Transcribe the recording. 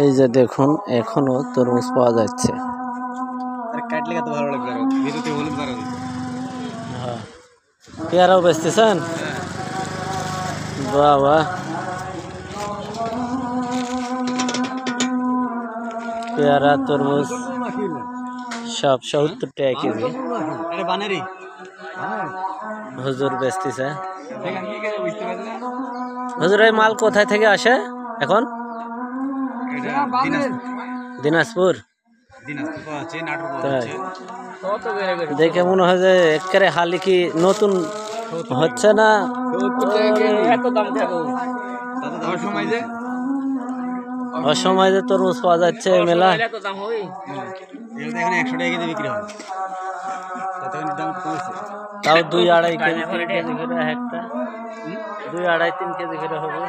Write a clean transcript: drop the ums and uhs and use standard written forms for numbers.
এই যে দেখুন এখনো তরমুজ পাওয়া যাচ্ছে। হ্যাঁ, পেয়ারাও বেচতেছেন? বাহ বাহ, পেয়ারা তরমুজ সব 70 টাকা কেজি। হুজুর বেচতেছে। হুজুর এই মাল কোথায় থেকে আসে এখন? দিনাজপুর। দেখে মনে হয় যে একেবারে হালি কি নতুন হচ্ছে না? অসময় যে তরমুজ পাওয়া যাচ্ছে মেলা। তাও 2-2.5 কেজি 3 কেজি করে একটা, 2-2.5-3 কেজি করে হবে।